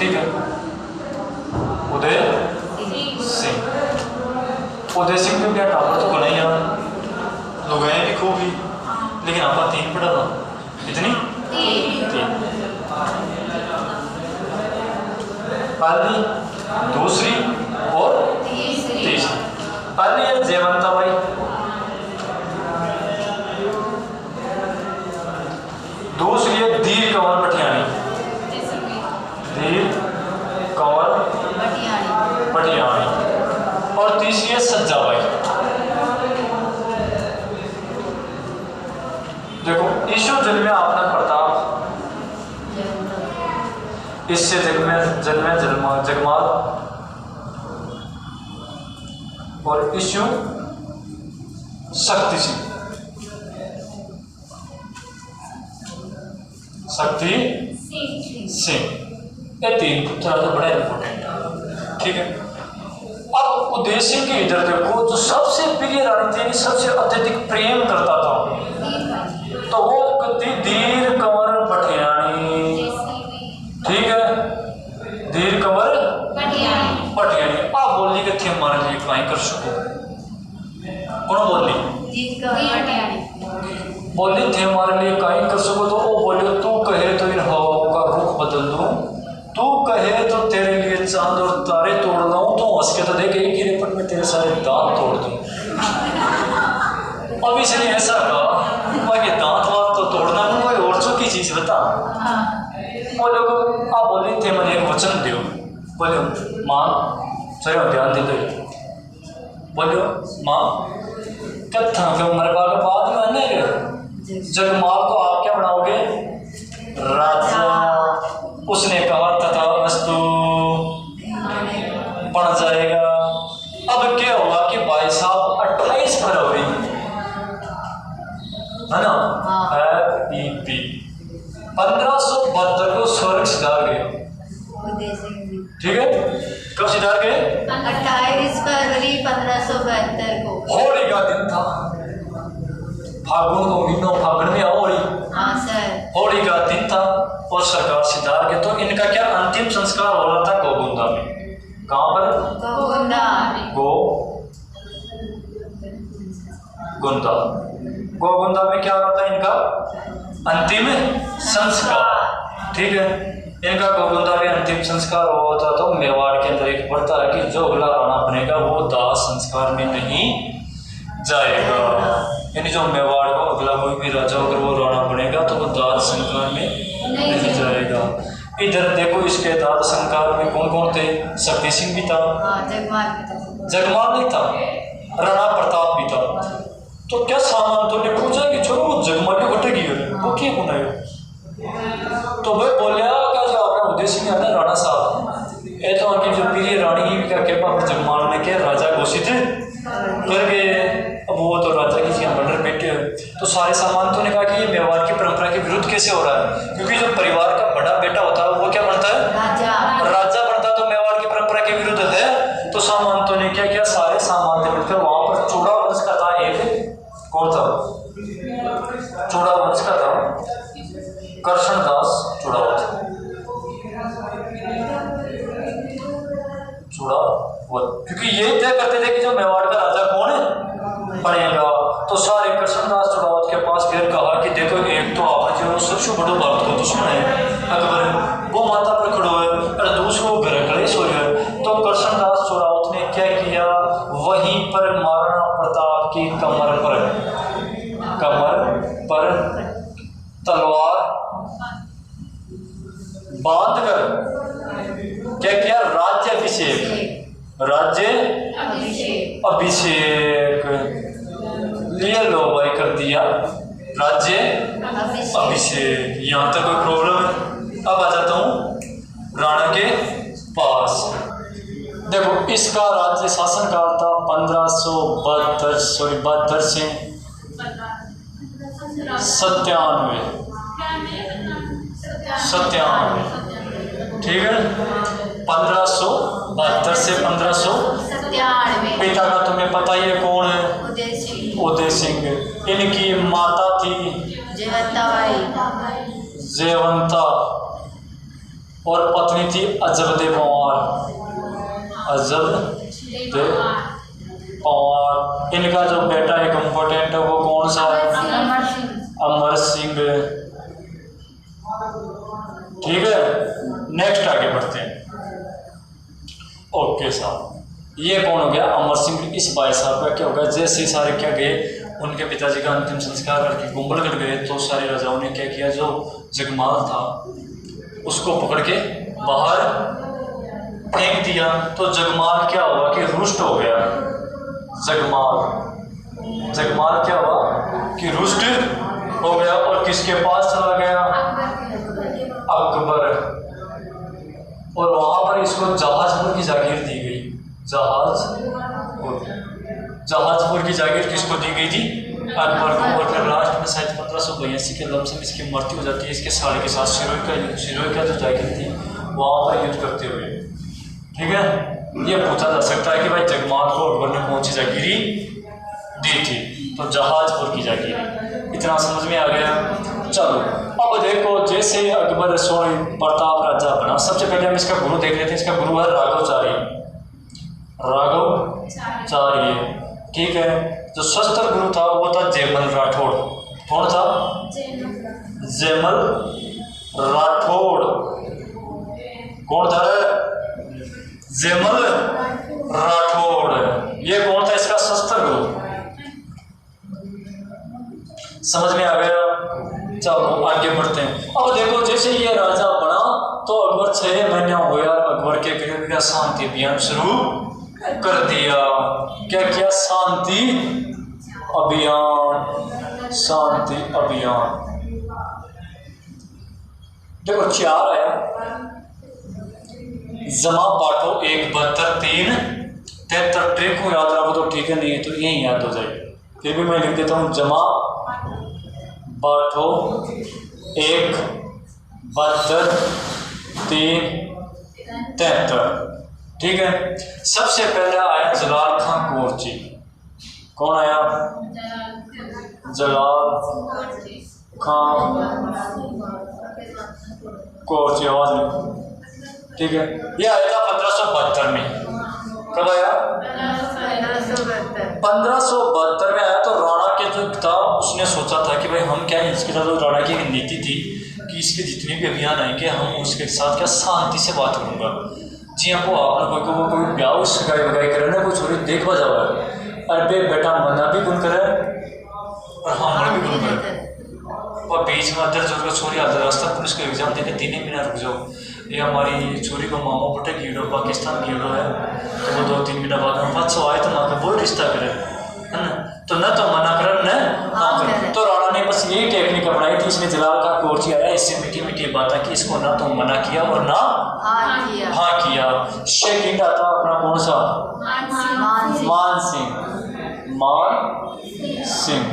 ठीक है, उदय सिंह। उदय सिंह पे क्या टावर तो बना ही यार, लोग हैं भी खूब ही, लेकिन आपका 3 पढ़ा था, कितनी 3। पहली, दूसरी और तीसरी। पहली है जयवंता बाई, दूसरी है धीर कंवर पटियाणी, धीर कंवर पटियाणी, और तीसरी है सज्जाबाई। देखो, ईशो जन्मे अपना प्रताप, इससे जन्मे जगमाल, और ईशो शक्ति सिंह, शक्ति सिंह। ये 3 पुत्र तो बड़ा इंपॉर्टेंट है, ठीक है। अब उदय सिंह के इधर देखो, जो सबसे प्रिय रानी थी, सबसे अत्यधिक प्रेम करता था, तो वो धीर कंवर पटियाणी, ठीक है, धीर कंवर पटियाणी। आप बोलने के थे हमारे लिए कहीं कर सको, कौन बोली बोली थे हमारे लिए कहीं कर सको, तो वो बोले तू कहे तो इन हवाओं का रुख बदल दूं, तू कहे तो तेरे लिए चांद और तारे तोड़ लाऊं, तो हंस के तो देख एक ही रेपट में तेरे सारे दांत तोड़ दूं। अब इसने ऐसा कहा, बाकी दांत वात तो तोड़ना नहीं, कोई और चौकी चीज बता। वो लोग आप बोले थे मैंने एक वचन दियो, बोलो माँ चलो ध्यान दे दो, बोलो माँ कथा के उम्र का बाद में आने जगमाल को आप क्या बनाओगे राजा। उसने कहा तथा वस्तु बन जाएगा। अब क्या हुआ कि भाई साहब 28 फरवरी है ना, 1572 को स्वर्ग सिधार गए, ठीक है। कब सिधार गए? 28 फरवरी 1572 को। होली का दिन था, फागुन को महीनों फागुन में होली, हाँ सर, होली का दिन था और सरकार सिधार गए। तो इनका क्या अंतिम संस्कार हो रहा था गोगुंदा में। कहाँ पर? गोगुंदा में क्या होता है इनका अंतिम संस्कार, ठीक है। इनका गोगुंदा में अंतिम संस्कार होता तो मेवाड़ के अंदर एक पड़ता है कि जो अगला राणा बनेगा वो दाह संस्कार में नहीं जाएगा, यानी जो मेवाड़ को अगला कोई भी राजा अगर वो राणा बनेगा तो वो दाह संस्कार में नहीं जाएगा। इधर देखो, इसके दाह संस्कार में कौन कौन थे? शक्ति सिंह भी था, जगमाल नहीं था, राणा प्रताप भी था। तो क्या सामान तो ने पूछा कि छोड़ो वो जगमाल को घटेगी वो क्या बनाएगा, तो वह बोलिया क्या जो आपका उदय सिंह है ना राणा साहब, ये तो आगे जो प्रिय रानी का क्या जगमाल ने क्या राजा घोषित करके, अब वो तो राजा की यहाँ बंडर बैठे हैं, तो सारे सामान तो ने कहा कि ये मेवाड़ की परंपरा के विरुद्ध कैसे हो रहा है, क्योंकि जो परिवार का बड़ा बेटा होता है वो क्या बनता है राजा बनता, तो मेवाड़ की परंपरा के विरुद्ध है। तो सामान तो ने क्या किया, सारे सामान ने मिलकर वहां पर चूड़ा वंश का था एक, कौन था चूड़ा वंश का था, कृष्णदास चूड़ावत, क्योंकि ये तय करते थे कि जो मेवाड़ का राजा कौन बनेगा। तो सारे कृष्णदास चूड़ावत के पास फिर कहा कि देखो, एक तो आपने जो सबसे बड़ो भारत को दुश्मन है अकबर, वो माता पर खड़ो है, और दूसरो घर खड़े सो है। तो कृष्णदास चूड़ावत ने क्या किया, वहीं पर महाराणा प्रताप की कमर पर तलवार बांधकर क्या किया, राज्य अभिषेक लिए लो भाई कर दिया, राज्य अभिषेक। यहाँ तक कोई प्रॉब्लम है? अब आ जाता हूँ राणा के पास। देखो, इसका राज्य शासन काल था 1572 से 97, ठीक है। 1572 से 1597। पिता का तुम्हें पता ही है कौन है, उदय सिंह। इनकी माता थी जयवंता और पत्नी थी अजब दे पंवार, अजब दे पंवार। इनका जो बेटा एक इम्पोर्टेंट है वो कौन सा है? अमर सिंह। ठीक है, नेक्स्ट आगे बढ़ते हैं। ओके साहब, ये कौन हो गया? अमर सिंह। इस भाई साहब का क्या होगा? जैसे ही सारे क्या गए, उनके पिताजी का अंतिम संस्कार करके कुंभलगढ़ गए, तो सारे राजाओं ने क्या किया, जो जगमाल था उसको पकड़ के बाहर फेंक दिया। तो जगमाल क्या हुआ कि रुष्ट हो गया। जगमाल क्या हुआ कि रुष्ट हो गया और किसके पास चला गया? अकबर। और वहां पर इसको जहाजपुर की जागीर दी गई। जहाजपुर की जागीर किसको दी गई थी? अकबर को। और फिर लास्ट में शायद 1582 के लम्स में इसकी मृत्यु हो जाती है, इसके साले के साथ सिरोही का जो जागीर थी वहां पर युद्ध करते हुए। ठीक है, ये पूछा जा सकता है कि भाई जगमाल को अकबर ने कौन सी जागीरी दी थी? तो जहाजपुर की जागीर। इतना समझ में आ गया। चलो अब देखो, जैसे अकबर सोनी प्रताप राजा बना, सबसे पहले हम इसका गुरु देख लेते हैं। इसका गुरु है राघवचार्य। ठीक है, जो शस्त्र गुरु था वो था जयमल राठौड़। कौन था? जयमल राठौड़। कौन था? जयमल राठौड़। ये कौन था? इसका शस्त्र गुरु। समझ में आ गया? चलो आगे बढ़ते हैं। अब देखो, जैसे ये राजा बना तो अकबर 6 महीने हो गया, अकबर के गृह का शांति अभियान शुरू कर दिया। क्या किया? शांति अभियान। देखो 4 आया, जमा बांटो 1 72 3 73। ट्रिक को याद रखो तो ठीक है, नहीं है तो यही याद हो जाए। फिर भी मैं लिख देता हूँ, जमा बांटो 1 72 3 73। ठीक है, सबसे पहले आया जलाल खां कोरची। कौन आया? जलाल खां कोरची। आवाज नहीं। ठीक है, ये आया था 1572 में। कब आया? 1572 में आया। तो राणा के जो था उसने सोचा था कि भाई हम क्या, इसके साथ राणा की नीति थी कि इसके जितने भी अभियान आएंगे हम उसके साथ क्या शांति से बात करूंगा। जी आपको आपने कोई ब्याह सगाई वगाई करे ना, कोई छोरी देख बजा हुआ है, अरे बेटा मना भी गुन करे और हाँ भी गुन करे। और बीच में अंदर जो छोरी आता रास्ता पुलिस को एग्जाम देके 3 महीना रुक जाओ, ये हमारी छोरी को मामा बेटा कीड़ो पाकिस्तान कीड़ो है, तो वो 2-3 महीना बाद हम बात आए तो माँ का बोल रिश्ता करे, है ना? तो न तो मना कर न हाँ कर। तो राणा ने बस यही टेक्निक अपनाई थी। इसमें जलाल का कोरची आया, इससे मीठी मीठी बातें की, इसको ना तो मना किया और ना हाँ किया। सेकंड आता अपना कौन सा? मान सिंह।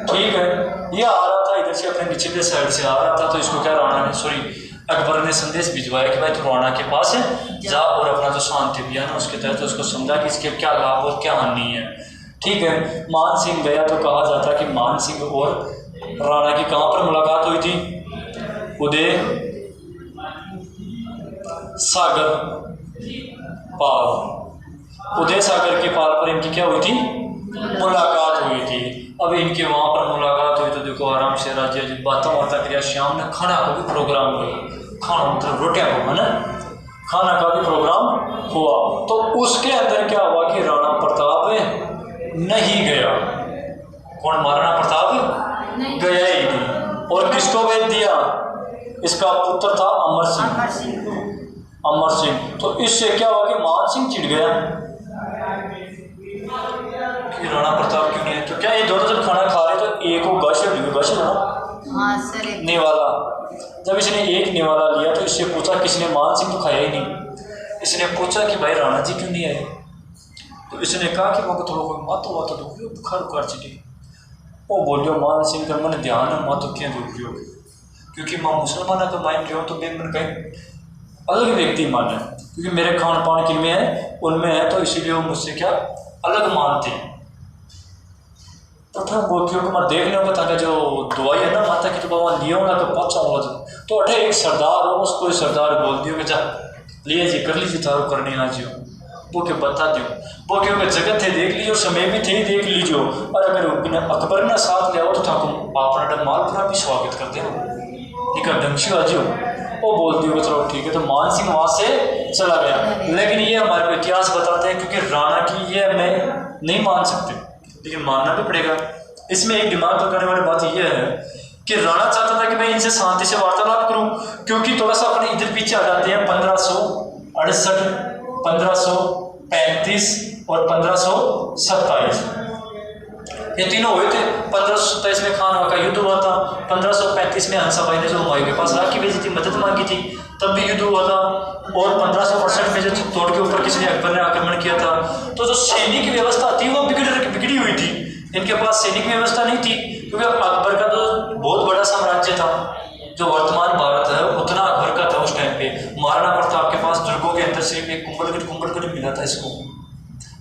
ठीक है, ये आ रहा था इधर से, अपने निचले साइड से आ रहा था। तो इसको क्या राणा ने अकबर ने संदेश भिजवाया कि भाई तू राणा के पास है जा और अपना जो शांति अभियान है उसके तहत उसको समझा कि इसके क्या लाभ और क्या हानि है। ठीक है, मान सिंह गया तो कहा जाता है कि मान सिंह और राणा की कहाँ पर मुलाकात हुई थी? उदय सागर के पार पर इनकी क्या हुई थी? मुलाकात हुई थी। अब इनके वहां पर मुलाकात हुई तो देखो आराम से राजा जी बातें किया। शाम ने खाना का भी प्रोग्राम हुआ, खाना मतलब रोटियां को है ना, खाना का भी प्रोग्राम हुआ। तो उसके अंदर क्या हुआ कि राणा प्रताप नहीं गया। कौन? महाराणा प्रताप गया ही नहीं। और किसको भेज दिया? इसका पुत्र था अमर सिंह। तो इससे क्या हुआ कि मान सिंह चिढ़ गया कि राणा प्रताप क्यों नहीं है। तो क्या ये दोनों जब खाना खा रहे तो एक को गश ना नेवाला। जब इसने एक नेवाला लिया तो इससे पूछा किसने? मान सिंह तो खाया ही नहीं। इसने पूछा कि भाई राणा जी क्यों नहीं आए? तो इसने कहा कि वो थोड़ा मातो दुख रही हो, बुखार चिटी। वो बोलियो मान सिंह का मन ध्यान है मातो क्या दुख रही हो, क्योंकि माँ मुसलमान का मान रही हो तो मैं मन कहीं अलग व्यक्ति मान है, क्योंकि मेरे खान पान किनमें है उनमें है, तो इसीलिए वो मुझसे क्या अलग मानते हैं। तो फिर बोकियों को मैं देख लूँगा ताकि जो दवाई है ना माता की तो बाबा लियो ना तो पहुँचाऊँगा तो अठे एक सरदार हो उसको सरदार बोल दियो कि जा लिए जी कर लीजिए तारो करने ना जियो वो के बता दियो वो क्यों जगह थे देख लीजिए समय भी थे देख लीजिए और अगर अकबर ना साथ ले आओ तो ठाकुर अपना माल पूरा भी स्वागत करते हो ठीक है ढंग से आजियो वो बोलती हो चलो ठीक है। तो मान सिंह वहाँ से चला गया लेकिन ये हमारे को इतिहास बताते हैं क्योंकि राणा की ये हमें नहीं मान सकते लेकिन मानना भी पड़ेगा। इसमें एक दिमाग तो करने वाली बात यह है कि राणा चाहता था कि मैं इनसे शांति से वार्तालाप करूं क्योंकि थोड़ा सा अपने इधर पीछे आ जाते हैं 1568, 1535 और 1527 ये तीनों हुए थे। 1527 में खान का युद्ध हुआ था, 1535 में हंसाबाई ने जो हुमायूं के पास राखी भेजी थी मदद मांगी थी तब भी युद्ध हुआ था और 1568 में जो चित्तौड़ के ऊपर किसी ने अकबर ने आक्रमण किया था। तो जो सैनिक व्यवस्था थी वो बिगड़ी हुई थी, इनके पास सैनिक व्यवस्था नहीं थी क्योंकि अकबर का तो बहुत बड़ा साम्राज्य था जो वर्तमान भारत है उतना अकबर का था उस टाइम पे। महाराणा प्रताप के पास दुर्गों के अंदर से एक कुंभलगढ़ मिला था इसको,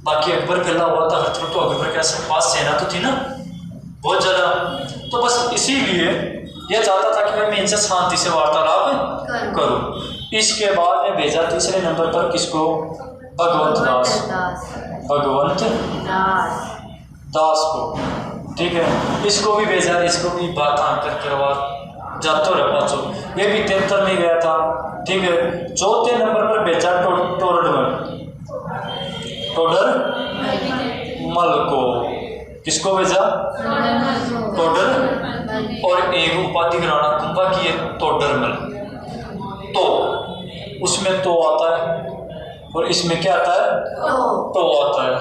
बाकी अकबर फैला हुआ था हर तरफ तो अकबर के पास सेना तो थी ना बहुत ज़्यादा। तो बस इसीलिए यह चाहता था कि मैं इनसे शांति से वार्तालाप करूं। इसके बाद में भेजा तीसरे नंबर पर किसको, भगवंत दास को, ठीक है। इसको भी भेजा, इसको भी बात आकर करवा जातो रहा पाचो, ये भी 73 में गया था, ठीक है। चौथे नंबर पर भेजा टोडर मल को, किसको भेजा, टोडर, और एक उपाधि राणा कुंभा की है टोडरमल। तो उसमें तो आता है और इसमें क्या आता है, तो आता है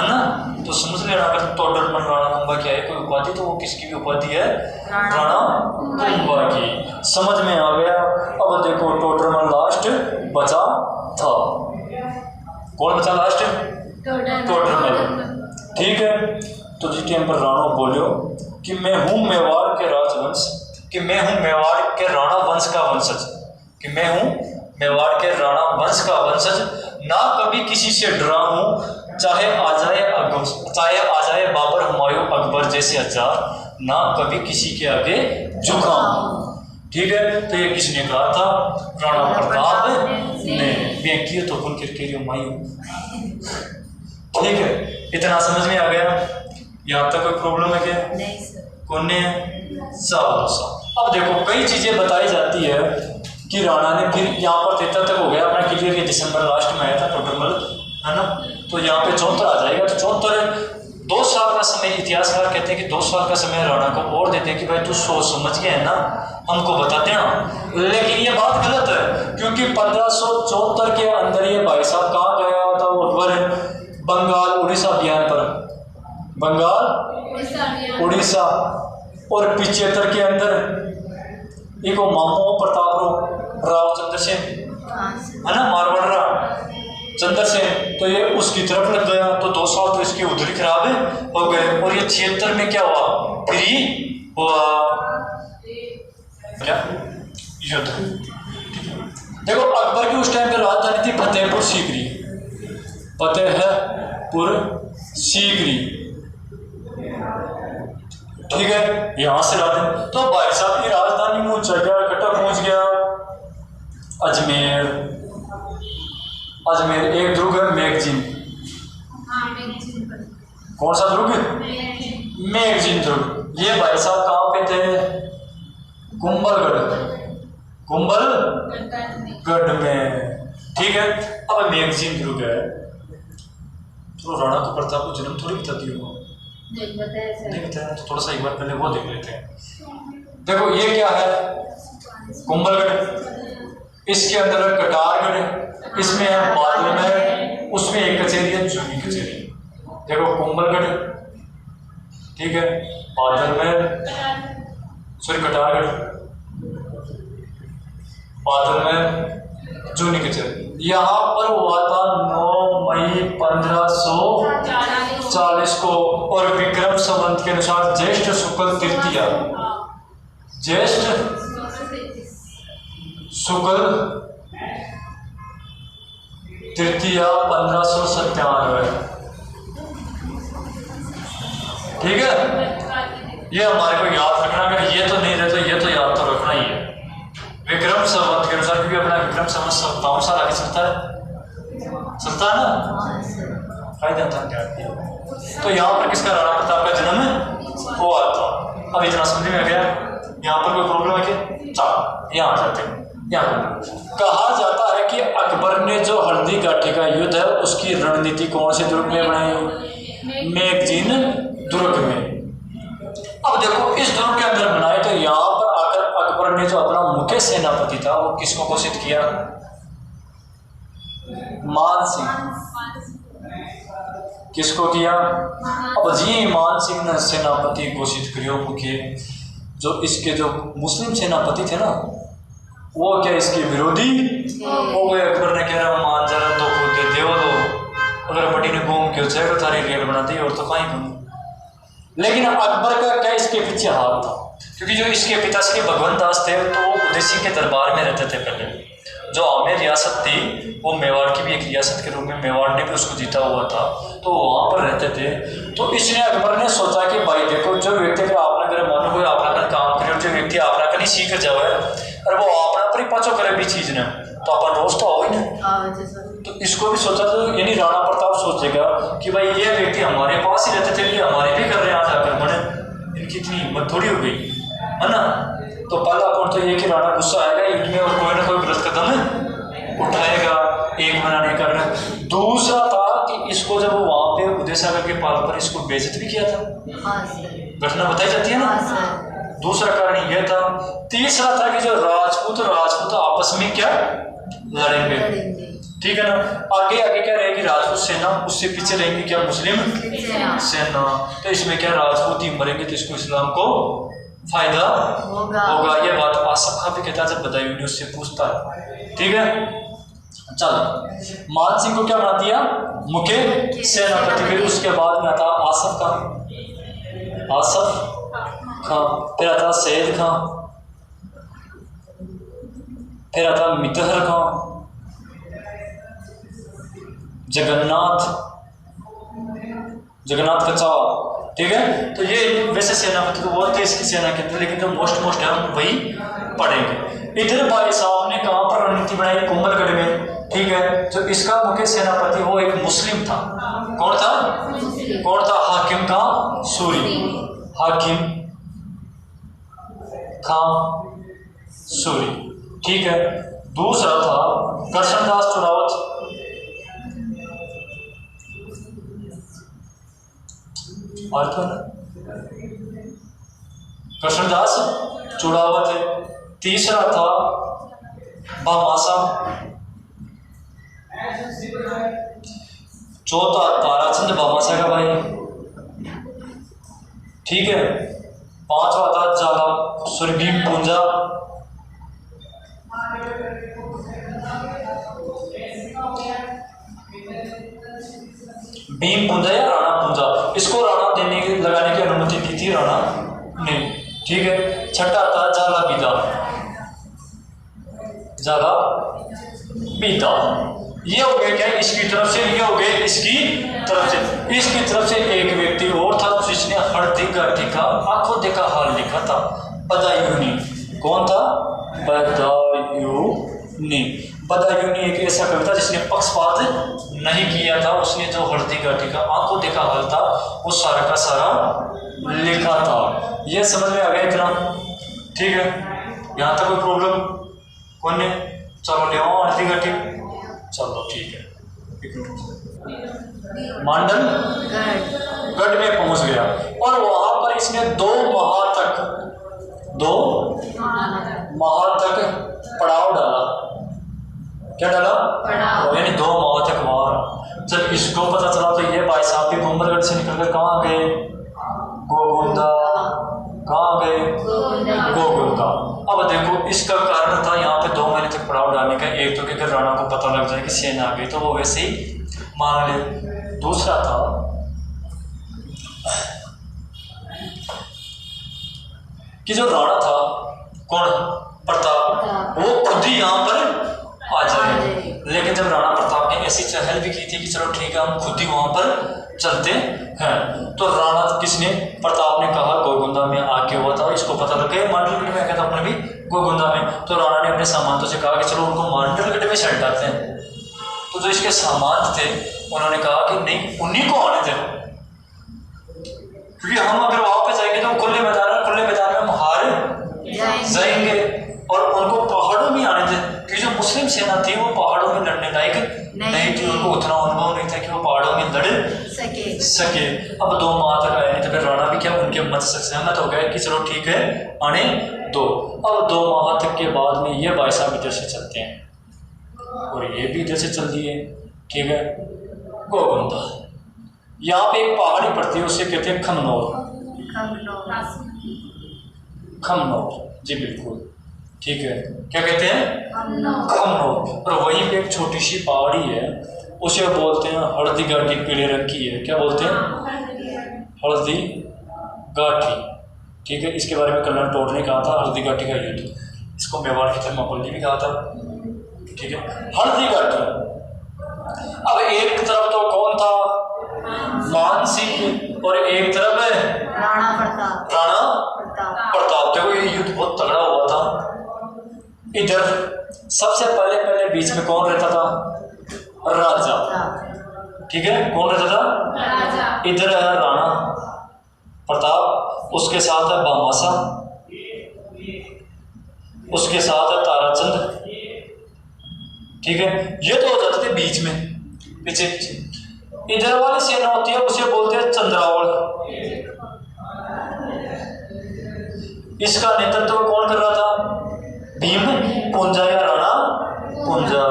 ना। तो समझ लेना अगर टोडरमल राणा कुंभा क्या है कोई उपाधि तो वो किसकी भी उपाधि है, राणा कुंभा की। समझ में आ गया। अब देखो टोडरमल लास्ट बचा था, कौन बचा लास्ट, टोडरमल, ठीक है। तो जिस टाइम पर राणा बोलियो कि मैं हूँ मेवाड़ के राजवंश, कि मैं हूँ मेवाड़ के राणा वंश का वंशज, कि मैं हूँ मेवाड़ के राणा वंश का वंशज, ना कभी किसी से डरा हूँ, चाहे आ जाए बाबर हुमायूं अकबर जैसे हजार, ना कभी किसी के आगे झुका हूँ, ठीक है। तो ये किसने कहा था, राणा प्रताप ने। व्यक्ति तो कौन किरकिरी हुमायूं, ठीक है। इतना समझ में आ गया, यहाँ तक कोई प्रॉब्लम है क्या, नहीं सर, कौन है, अब देखो कई चीजें बताई जाती है कि राणा ने फिर यहाँ पर 73 तक हो गया अपना क्लियर, के दिसंबर लास्ट में आया था टोडरमल, है ना। तो यहाँ पे 74 आ जाएगा। तो 74 2 साल का समय, इतिहासकार कहते हैं कि 2 साल का समय राणा को और देते हैं कि भाई तू सोच समझ गया है ना, हमको बता देना। लेकिन ये बात गलत है क्योंकि 1574 के अंदर ये भाई साहब कहाँ गया था, वो अकबर बंगाल उड़ीसा अभियान पर, बंगाल उड़ीसा, और 75 के अंदर एक मामू प्रताप राव चंद्र सेन, है ना, मारवाड़ राव चंद्र सेन, तो ये उसकी तरफ लग गया। तो 2 साल तो इसके उधर ही खराब हो गए। और ये 76 में क्या हुआ, फ्री हुआ क्या, युद्ध। देखो अकबर की उस टाइम पे राजधानी थी फतेहपुर सीकरी, फतेहपुर सीकरी, ठीक है। यहाँ से राजधानी, तो भाई साहब की राजधानी में जगह कटा पहुंच गया अजमेर। अजमेर एक दुर्ग है मैगजीन, कौन सा दुर्ग, मैगजीन दुर्ग। ये भाई साहब कहाँ पे थे, कुंभलगढ़ में, ठीक है। अब मैगजीन दुर्ग है, तो राणा को प्रताप को जन्म थोड़ी बताती हो, नहीं बताया, तो थोड़ा सा एक बार पहले वो देख लेते हैं। देखो ये क्या है, कुंभलगढ़, इसके अंदर है कटारगढ़, इसमें है बादलमहल, उसमें एक कचेरी है जूनी कचेरी। देखो कुंभलगढ़, ठीक है, बादलमहल, सॉरी कटारगढ़, बादलमहल, जूनी कचेरी। यहाँ पर हुआ था 9 मई 1540 को, और विक्रम संवत के अनुसार ज्येष्ठ शुक्ल तृतीया, ज्येष्ठ शुक्ल तृतीया 1597, ठीक है, ये हमारे को याद रखना, अगर ये तो नहीं रहते ये तो याद तो रखना ही है। विक्रम संवत के अनुसार, क्योंकि अपना विक्रम संवत 57 साल आगे चलता है ना, फायदा था क्या। तो यहाँ पर किसका, राणा प्रताप का जन्म हुआ था। अब इतना समझ में आ गया। यहाँ पर कोई प्रॉब्लम है कि चल यहाँ जाते हैं। यहाँ कहा जाता है कि अकबर ने जो हल्दी घाटी का युद्ध है उसकी रणनीति कौन से दुर्ग में बनाई, मैगजीन दुर्ग में। अब देखो इस दुर्ग के अंदर बनाए, तो यहाँ पर आकर अकबर ने जो अपना मुख्य सेनापति था वो किसको घोषित किया, मान सिंह। किसको किया, अब जी मान सिंह ने सेनापति घोषित करियो मुख्य। जो इसके जो मुस्लिम सेनापति थे ना वो क्या इसके विरोधी हो गए। अकबर ने कह रहा मान जरा तो खुद दे दो, अगर बड़ी ने घूम क्यों जाएगा तारी रेल बना दी और तो कहीं घूम। लेकिन अकबर का क्या इसके पीछे हाथ था, क्योंकि जो इसके पिता श्री भगवंत दास थे तो वो उदय सिंह के दरबार में रहते थे पहले। जो आमेर रियासत थी वो मेवाड़ की भी एक रियासत के रूप में मेवाड़ ने भी उसको जीता हुआ था, तो वहाँ पर रहते थे। तो इसलिए अकबर ने सोचा कि भाई देखो जो व्यक्ति अगर आपने अगर मानो कोई अपना काम करे, जो व्यक्ति अपना नहीं सीख जाए और वो अपना पर ही पाचो करे भी चीज ने, तो अपन रोज तो हो ही ना। तो इसको भी सोचा, तो यानी राणा प्रताप सोचेगा कि भाई ये व्यक्ति हमारे पास ही रहते थे, ये हमारे भी कर रहे हैं आज आकर बने, इनकी इतनी हिम्मत थोड़ी हो गई है ना। तो पहला पॉइंट तो ये कि राणा गुस्सा आएगा युद्ध में और कोई ना कोई गलत कदम उठाएगा एक बनाने का। दूसरा था कि इसको जब वो वहां पे उदय सागर के पाल पर इसको बेइज्जत भी किया था, घटना बताई जाती है ना। दूसरा कारण यह था। तीसरा था कि जो राजपूत आपस में क्या लड़ेंगे, ठीक है ना। आगे आगे क्या रहेगी राजपूत सेना, उससे पीछे रहेंगी क्या मुस्लिम सेना। तो इसमें क्या राजपूत ही मरेंगे, तो इसको इस्लाम को फायदा होगा। ये बात आसफ खां भी कहता है जब बदायूं ने उससे पूछता है, ठीक है। चल मान सिंह को क्या बना दिया मुख्य सेनापति, फिर उसके बाद में आता आसफ खां, फिर आता सैयद खां, फिर आता मितहर खां, जगन्नाथ कचावा, ठीक है। तो ये वैसे सेनापति को बोलते इसकी सेना के अंदर, लेकिन जो मोस्ट है हम वही पढ़ेंगे। इधर भाई साहब ने कहाँ पर रणनीति बनाई, कोमलगढ़ में, ठीक है। जो इसका मुख्य सेनापति वो एक मुस्लिम था। कौन था हाकिम का सूरी, हाकिम खां सूरी, ठीक है। दूसरा था कृष्णदास चुड़ावत, और कृष्णदास चुड़ावत है। तीसरा था भामासा, चौथा ताराचंद भामासा का भाई, ठीक है। पांचवा था जाला सुरभीम पूंजा, भीम पूंजा या राणा पूंजा, इसको राणा लगाने की अनुमति दी थी राणा ने, ठीक है। छठा था जाला बीता। ये हो गया क्या इसकी तरफ से, ये हो गए इसकी तरफ से। इसकी तरफ से एक व्यक्ति और था जिसने हल्दी घाटी का आंखों देखा हाल लिखा था, बदायूनी। कौन था, बदायूनी एक ऐसा कविता जिसने पक्षपात नहीं किया था। उसने जो हल्दी घाटी का आंखों देखा हाल था वो सारा का सारा लिखा था। ये समझ में आ गया इतना, ठीक है। यहाँ तक कोई प्रॉब्लम कौन है, चलो ले आओ हल्दी घाटी, चलो ठीक है। मांडल गढ़ में पहुंच गया और वहां पर इसने 2 माह तक पड़ाव डाला। क्या डाला, यानी 2 माह तक वहां। जब इसको पता चला तो ये भाई साहब भी कोमलगढ़ से निकलकर कहाँ गए, गोगुंदा। कहाँ गए, गोगुंदा। अब देखो इसका कारण था यहाँ पे 2 महीने तक पड़ाव डालने का। एक तो कि अगर राणा को पता लग जाए कि सेना आ गई तो वो वैसे ही मान ले। दूसरा था कि जो राणा था कौन, प्रताप, वो खुद ही यहाँ पर आ जाए। लेकिन जब राणा प्रताप ने ऐसी चहल भी की थी कि चलो ठीक है हम खुद ही वहां पर चलते हैं। तो राणा किसने, प्रताप ने कहा गोगुंदा में आके हुआ था, इसको पता लग गया मांडलगढ़ में आया था अपने भी गोगुंदा में। तो राणा ने अपने सामंतों से कहा कि चलो उनको मांडलगढ़ में छड़ डालते हैं। तो जो इसके सामंत थे उन्होंने कहा कि नहीं, उन्हीं को आने थे, क्योंकि हम अगर वहां पे जाएंगे तो खुले मैदान में हम हार जाएंगे। और उनको पहाड़ों में आने थे, क्योंकि जो मुस्लिम सेना थी वो पहाड़ों में लड़ने लायक नहीं थी, उनको उतना अनुभव नहीं था कि वो पहाड़ों में लड़ सके। अब 2 माह तक आए नहीं, तो फिर राणा भी क्या उनके मत से सहमत हो गया कि चलो ठीक है आने दो। अब 2 माह तक के बाद में ये भाई साहब इधर से चलते हैं और ये भी इधर से चल दिए, ठीक है। गोगुंदा यहाँ पे एक पहाड़ी पड़ती है, उसे कहते हैं खमनोर। जी बिल्कुल, ठीक है। क्या कहते हैं? खमनोर। और वहीं पे एक छोटी सी पहाड़ी है, उसे बोलते हैं हल्दी घाटी, पीले रंग की है। क्या बोलते हैं? हल्दी घाटी, ठीक है। इसके बारे में कर्नल टोड ने कहा था, हल्दी घाटी का युद्ध। इसको मेवाड़ की थर्माकोल ने भी कहा था, ठीक है। हल्दी घाटी। अब एक तरफ तो कौन था? मान सिंह, और एक तरफ है राणा प्रताप। देखो ये युद्ध बहुत तगड़ा हुआ था। इधर सबसे पहले बीच में कौन रहता था? राजा, ठीक है। कौन रहता था? राजा। इधर है राणा प्रताप, उसके साथ है भामाशा, उसके साथ है ताराचंद, ठीक है। ये तो हो जाते थे बीच में, पीछे। इधर वाली सेना होती है उसे बोलते हैं चंद्रावल। इसका नेतृत्व कौन कर रहा था? भीम पुंजा या राणा पुंजा,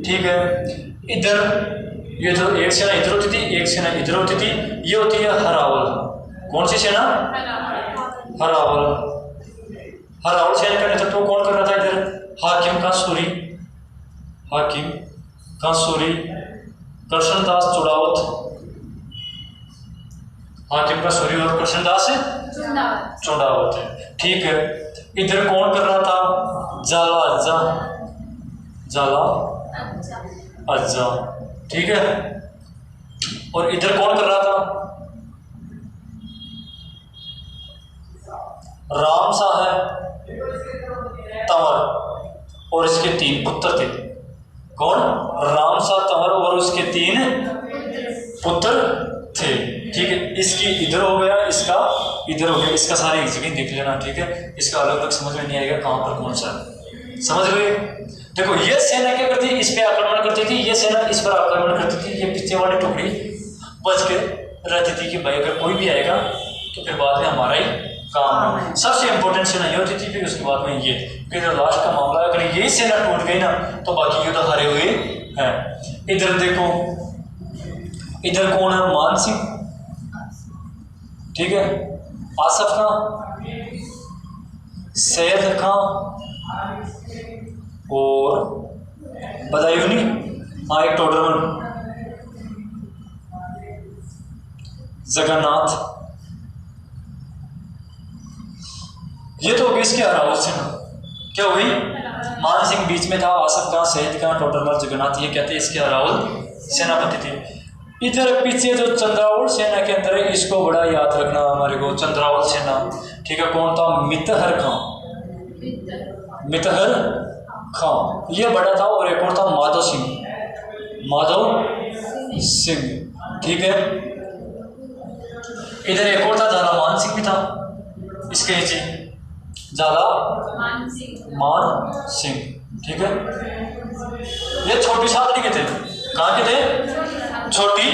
ठीक है। इधर ये जो एक सेना इधर होती थी, एक सेना इधर होती थी, ये होती है हरावल। कौन सी सेना? हरावल सेना का नेतृत्व कौन कर रहा था? इधर हाकिम कांसूरी, कृष्णदास चुड़ावत, हाकिम कांसूरी और कृष्णदास चुड़ावत, ठीक है। इधर कौन कर रहा था? जाला अज्जा, ठीक है। और इधर कौन कर रहा था? रामसा है तंवर, और इसके 3 पुत्र थे। कौन? रामसा तंवर और उसके 3 पुत्र थे, ठीक है। इसकी इधर हो गया, इसका इधर हो गया, इसका सारे एक जगह देख लेना, ठीक है। इसका अलग अलग समझ में नहीं आएगा कहाँ पर कौन सा, समझ गए? देखो ये सेना क्या करती, इस पे आक्रमण करती थी, ये सेना इस पर आक्रमण करती थी। ये पीछे वाली टुकड़ी बच के रहती थी कि भाई अगर कोई भी आएगा तो फिर बाद में हमारा ही काम है। सबसे इंपॉर्टेंट सेना ये होती थी, फिर उसके बाद में ये, फिर लास्ट का मामला अगर यही सेना टूट गई ना तो बाकी युद्ध हारे हुए हैं। इधर देखो, इधर कौन है? मान सिंह, ठीक है। आसफ खां, सैयद खां और बदायूनी, हाँ एक टोडरमल, जगन्नाथ। ये तो इसके हरावल सेना क्या हुई? मान सिंह बीच में था, आसफ खां, सैयद खां, टोडरमल, जगन्नाथ, ये कहते हैं इसके हरावल सेनापति थे। इधर पीछे जो चंद्रावल सेना के अंदर है, इसको बड़ा याद रखना हमारे को, चंद्रावल सेना, ठीक है। कौन था? मितहर खां, ये बड़ा था। और एक और था माधव सिंह, ठीक है। इधर एक और था, झाला मान सिंह भी था इसके नीचे, झाला मान सिंह, ठीक है। ये छोटी सादड़ी के थे। कहाँ के थे? छोटी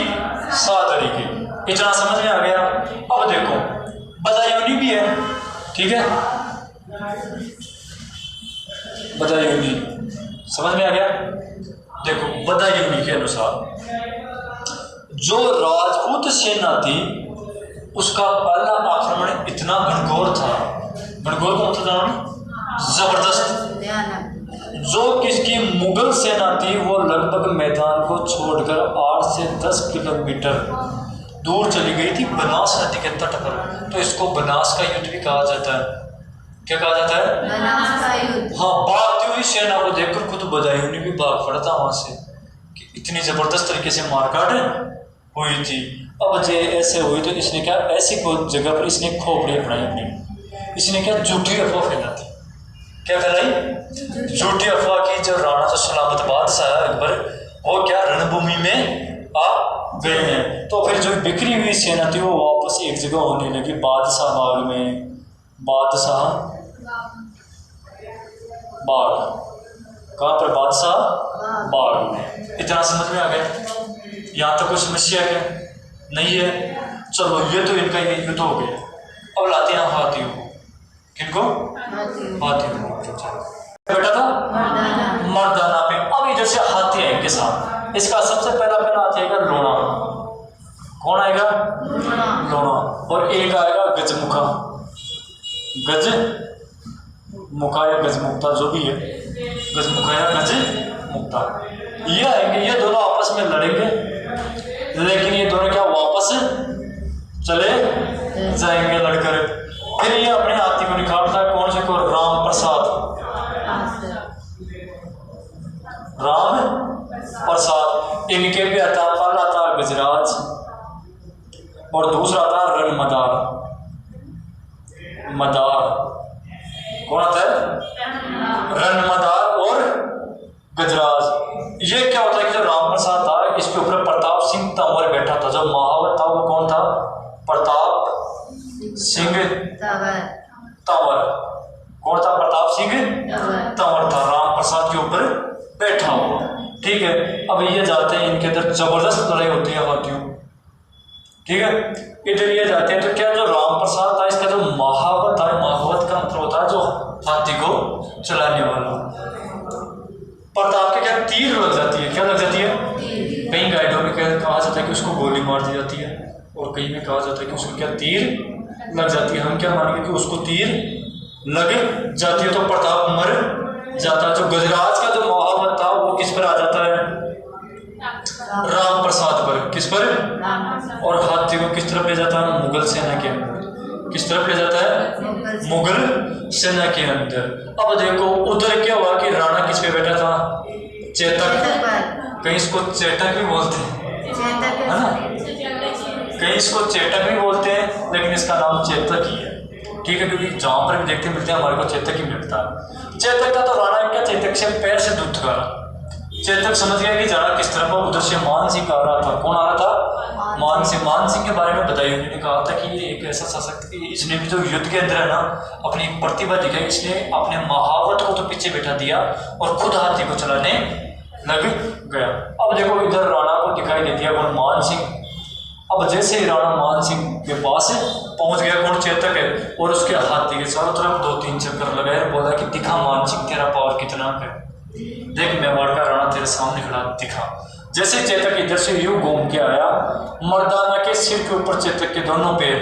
सादड़ी के। इतना समझ में आ गया। अब देखो बदायूनी भी है, ठीक है। बदायूनी समझ में आ गया। देखो बदायूनी के अनुसार जो राजपूत सेना थी उसका पहला आक्रमण इतना घनघोर था, घनघोर का मतलब जबरदस्त, जो किसकी मुगल सेना थी वो लगभग मैदान को छोड़कर 8 से 10 किलोमीटर दूर चली गई थी बनास नदी के तट पर। तो इसको बनास का युद्ध भी कहा जाता है। क्या कहा जाता है? बनास का युद्ध। हाँ, भागती हुई पूरी सेना को देखकर खुद बदायूं ने भी भाग पड़ा था वहां से कि इतनी जबरदस्त तरीके से मारकाट हुई थी। अब जे ऐसे हुई तो इसने क्या ऐसी को जगह पर इसने खोपड़ी अपनाई अपनी, इसने क्या झूठी अफवाह फैला दी। क्या फैलाई? झूठी अफवाह की। जो राणा जो सलामत बादशाह अकबर वो क्या रणभूमि में आ गए हैं, तो फिर जो बिखरी हुई सेना थी वो वापस एक जगह होने लगी बादशाह बाग में। बादशाह बाग कहाँ पर? बादशाह बाग में। इतना समझ में आ गया? यहाँ तो कोई समस्या क्या नहीं है? चलो ये तो इनका युद्ध हो गया। अब लाते हैं हाथियों को। किनको? हाथियों को। बेटा था मर्दाना पे। अब इधर से हाथी है इनके साथ। इसका सबसे पहला हाथी आएगा लोना। कौन आएगा? लोना। और एक आएगा गजमुखा। गजमुखा या गजमुक्ता जो भी है, गजमुखा या गजमुक्ता, ये आएंगे। ये दोनों आपस में लड़ेंगे, लेकिन ये दोनों क्या वापस चले जाएंगे लड़कर। फिर ये अपने हाथी को निकालता है। कौन से को? राम प्रसाद। राम प्रसाद। इनके भी आता पहला था गजराज और दूसरा था रणमदार। मदार कौन आता है? रणमदार और गजराज। ये क्या होता है कि जो राम प्रसाद था इसके ऊपर प्रताप सिंह तंवर बैठा था। जो महावत था वो कौन था? प्रताप सिंह तंवर। कौन था? प्रताप सिंह तंवर था। राम प्रसाद के ऊपर बैठा हुआ। ठीक है। अब ये जाते हैं, इनके अंदर जबरदस्त लड़ाई होती है हाथियों। ठीक है। इधर ये जाते हैं तो क्या जो राम प्रसाद था इसका जो महावत था, महावत का मतलब होता है जो हाथी को चलाने वाला। प्रताप के क्या तीर लग जाती है। क्या लग जाती है? कई गाइडों में कहा जाता है कि उसको गोली मार दी जाती है, और कई में कहा जाता है कि उसको क्या तीर लग जाती है। हम क्या मानेंगे कि उसको तीर लग जाती है तो प्रताप मर जाता है। जो गजराज का जो महावत था वो किस पर आ जाता है? राम प्रसाद पर। किस पर? और हाथी को किस तरफ ले जाता है? मुगल सेना के अंदर। किस तरफ ले जाता है? मुगल सेना के अंदर। अब देखो उधर क्या हुआ कि राणा किस पे बैठा था? चेतक। कहीं इसको चेतक भी बोलते हैं, है ना? कहीं इसको चेतक भी बोलते हैं, लेकिन इसका नाम चेतक ही है। ठीक है, क्योंकि जहां पर भी देखते मिलते हैं हमारे को चेतक ही मिलता है। चेतक का तो राणा क्या चेतक से पैर से दूध का। चेतक समझ गया कि जाना किस तरफ। उधर से मान सिंह आ रहा था। कौन आ रहा था? मान सिंह। मान सिंह के बारे में बताइए। उन्होंने कहा था कि ये एक ऐसा शासक, इसने भी जो युद्ध के अंदर है ना अपनी एक प्रतिभा दिखाई। इसने अपने महावत को तो पीछे बैठा दिया और खुद हाथी को चलाने लग गया। अब देखो इधर राणा को दिखाई दे दिया कौन? मान सिंह। अब जैसे ही राणा मान सिंह के पास पहुंच गया, कौन? चेतक है, और उसके हाथी के चारों तरफ 2-3 चक्कर लगाए। बोला कि दिखा मान सिंह तेरा पावर कितना है, देख मेवाड़ का राणा तेरे सामने खड़ा, दिखा। जैसे चेतक इधर से यूं घूम के आया, मर्दाना के सिर के ऊपर चेतक के दोनों पैर,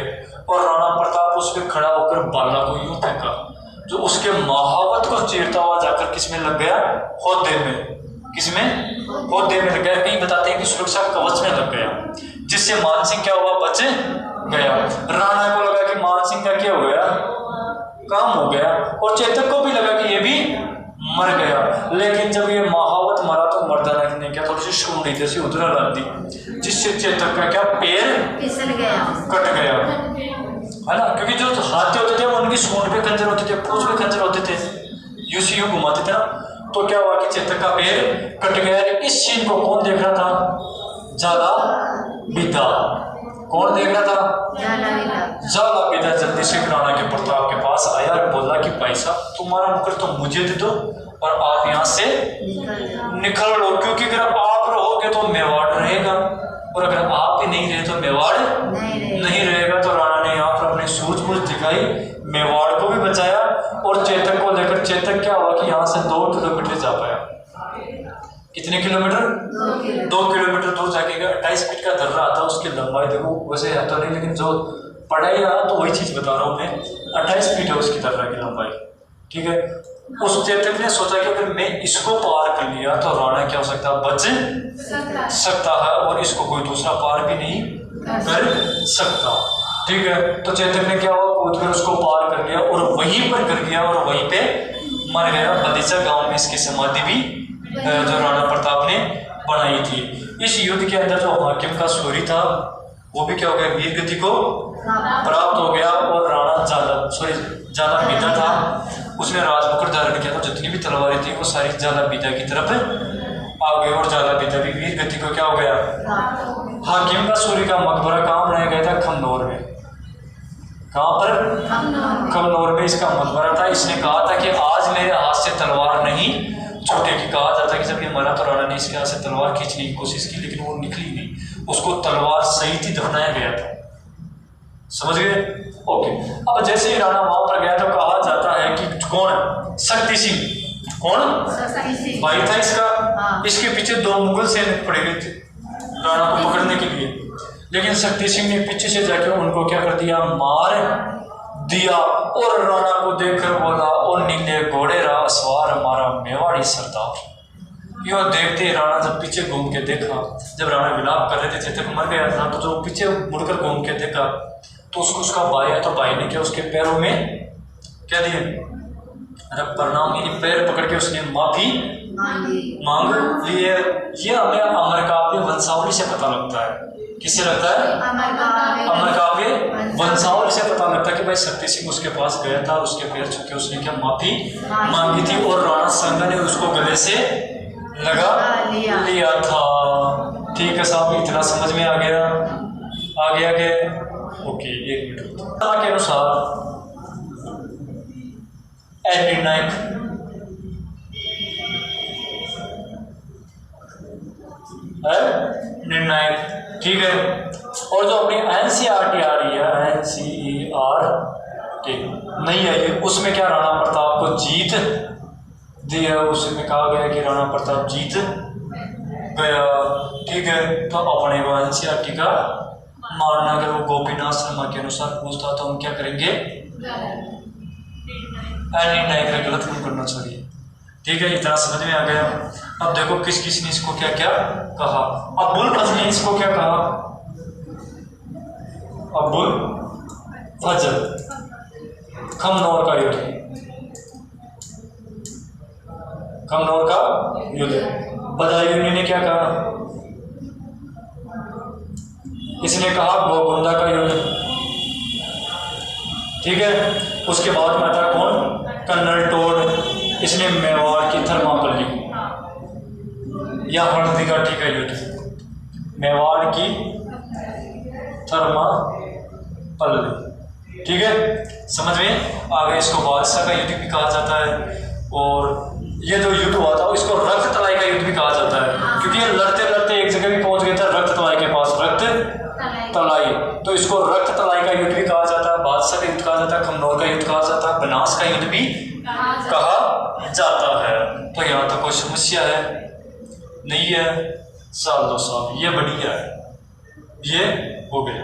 और राणा प्रताप उस पर खड़ा होकर बाला को यूं फेंका, जो उसके महावत को चीरता हुआ जाकर किसमें लग गया? होदे में। किसमें? होदे में लग गया। कहीं बताते हैं कि सुरक्षा कवच में लग गया, जिससे मान सिंह क्या हुआ? बच गया। राणा को लगा कि मान सिंह का क्या हो गया? काम हो गया, और चेतक को भी लगा कि ये भी मर गया। लेकिन जब ये महावत मरा तो मर्दाना ने क्या थोड़ी सी शुंडी जैसी उधर लग दी, जिससे चेतक का क्या पैर फिसल गया, कट गया, है ना? क्योंकि जो हाथी होते थे वो उनकी सूंड पे खंजर होते थे, पूंछ पे खंजर होते थे, यूं से यूं घुमाते थे ना। तो क्या हुआ कि चेतक का पैर कट गया। इस सीन को कौन देख रहा था? जाला बीता। कौन देख रहा था? जाला बीता जल्दी से राणा के प्रताप के पास आया और बोला कि भाई साहब तुम्हारा मुकर तो मुझे दे दो और आप यहाँ से निकल लो, क्योंकि अगर आप रहोगे तो मेवाड़ रहेगा, और अगर आप ही नहीं रहे तो मेवाड़ नहीं रहेगा। तो राणा ने यहाँ पर अपनी सूझबूझ दिखाई, मेवाड़ को भी बचाया, और चेतक को लेकर चेतक क्या हुआ कि यहाँ से 2 किलोमीटर जा पाया। कितने किलोमीटर? 2 किलोमीटर दूर जाके 28 फीट का दर्रा आता है। उसकी लंबाई देखो वैसे है तो नहीं, लेकिन जो पढ़ाई रहा तो वही चीज बता रहा हूँ मैं। 28 फीट है उसकी दर्रा की लंबाई। ठीक है। उस चेतक ने सोचा कि अगर मैं इसको पार कर लिया तो राणा क्या हो सकता है? बच सकता है, और इसको कोई दूसरा पार भी नहीं कर सकता। ठीक है। तो चेतक ने क्या हुआ? कूद कर उसको पार कर लिया, और वहीं पर कर गया और वहीं पे मर गया। बलीचा गांव में इसकी समाधि भी जो राणा प्रताप ने बनाई थी। इस युद्ध के अंदर जो हाकिम का सूरी था वो भी क्या हो गया, वीर गति को प्राप्त हो गया। और राणा जाला बीदा था, उसने राजमुकुट धारण किया था। जितनी भी तलवारें थी वो सारी जाला बीदा की तरफ आ गई और जाला बीदा भी वीर गति को क्या हो गया। हाकिम का सूरी का मकबरा कहाँ बनाया गया था, खमनौर में। कहाँ पर, खमनौर में इसका मकबरा था। इसने कहा था कि आज मेरे हाथ से तलवार नहीं छूटेगी। कहा जाता है कि जब ये मरा तो राणा ने इसके हाथ से तलवार खींचने की कोशिश की लेकिन वो निकली नहीं, उसको तलवार सहित ही दफनाया गया था। समझ गए? ओके। अब जैसे ही राणा वहां पर गया तो कहा जाता है कि कौन, शक्ति सिंह, कौन भाई था इसका, इसके पीछे 2 मुगल सैनिक पड़े गए थे राणा को पकड़ने के लिए। लेकिन शक्ति सिंह ने पीछे से जाकर उनको क्या कर दिया, मार दिया। और राणा को देखकर बोला, और नीले घोड़े रा सवार हमारा मेवाड़ी सरदार। यो देखते ही राणा जब पीछे घूम के देखा, जब राणा विलाप कर रहे थे चेतक मर गया था, तो जो पीछे मुड़कर घूम के देखा तो उसको उसका भाई है, तो भाई ने क्या उसके पैरों में क्या दिए, अरे प्रणाम, यानी पैर पकड़ के उसने माफी मांग लिए। ये हमें अमर काव्य वंशावली से पता लगता है। किससे लगता है, अमर काव्य वंशावली से पता लगता है कि भाई शक्ति सिंह उसके पास गया था, उसके पैर छू के उसने क्या माफी मांगी थी और राणा संगा ने उसको गले से लगा लिया था। ठीक है साहब, इतना समझ में आ गया, आगे आगे। ओके, 1 मिनट के अनुसार निर्णायक निर्णायक, ठीक है। और जो अपनी एनसीईआरटी आ रही है, एनसीईआरटी नहीं आई है, उसमें क्या राणा प्रताप को जीत दिया, उसमें कहा गया कि राणा प्रताप जीत गया। ठीक है, तो अपने को एनसीईआरटी का मानना अगर वो गोपीनाथ शर्मा के अनुसार पूछता तो हम क्या करेंगे, निर्णायक गलत क्यों करना चाहिए। ठीक है, इतना समझ में आ गया। अब देखो किस किस ने इसको क्या क्या कहा। अबुल फजल ने इसको क्या कहा, अबुल फजल, खमनौर का युद्ध, खमनौर का युद्ध। बदायूं ने क्या कहा, इसने कहा गोगुंडा का युद्ध। ठीक है, उसके बाद में आता है कौन, कर्नल टोड, इसने मेवाड़ की थर्मापल्ली या हल्दी का, ठीक है, युद्ध, मेवाड़ की थर्मापल्ली। ठीक है, समझ में आ गया। इसको बादशाह का युद्ध भी कहा जाता है। और ये जो युद्ध हुआ था इसको रक्त तलाई का युद्ध भी कहा जाता है, क्योंकि ये लड़ते लड़ते एक जगह भी पहुंच गए थे, रक्त तलाई के पास, रक्त तलाई, तो इसको रक्त तलाई का युद्ध भी कहा जाता है, बादशाह का युद्ध कहा जाता है, खमनौर का युद्ध कहा जाता है, बनास का युद्ध भी कहा जाता है। तो यहाँ तो कोई समस्या है नहीं है, साल 2 साल, ये बढ़िया है, ये हो गया।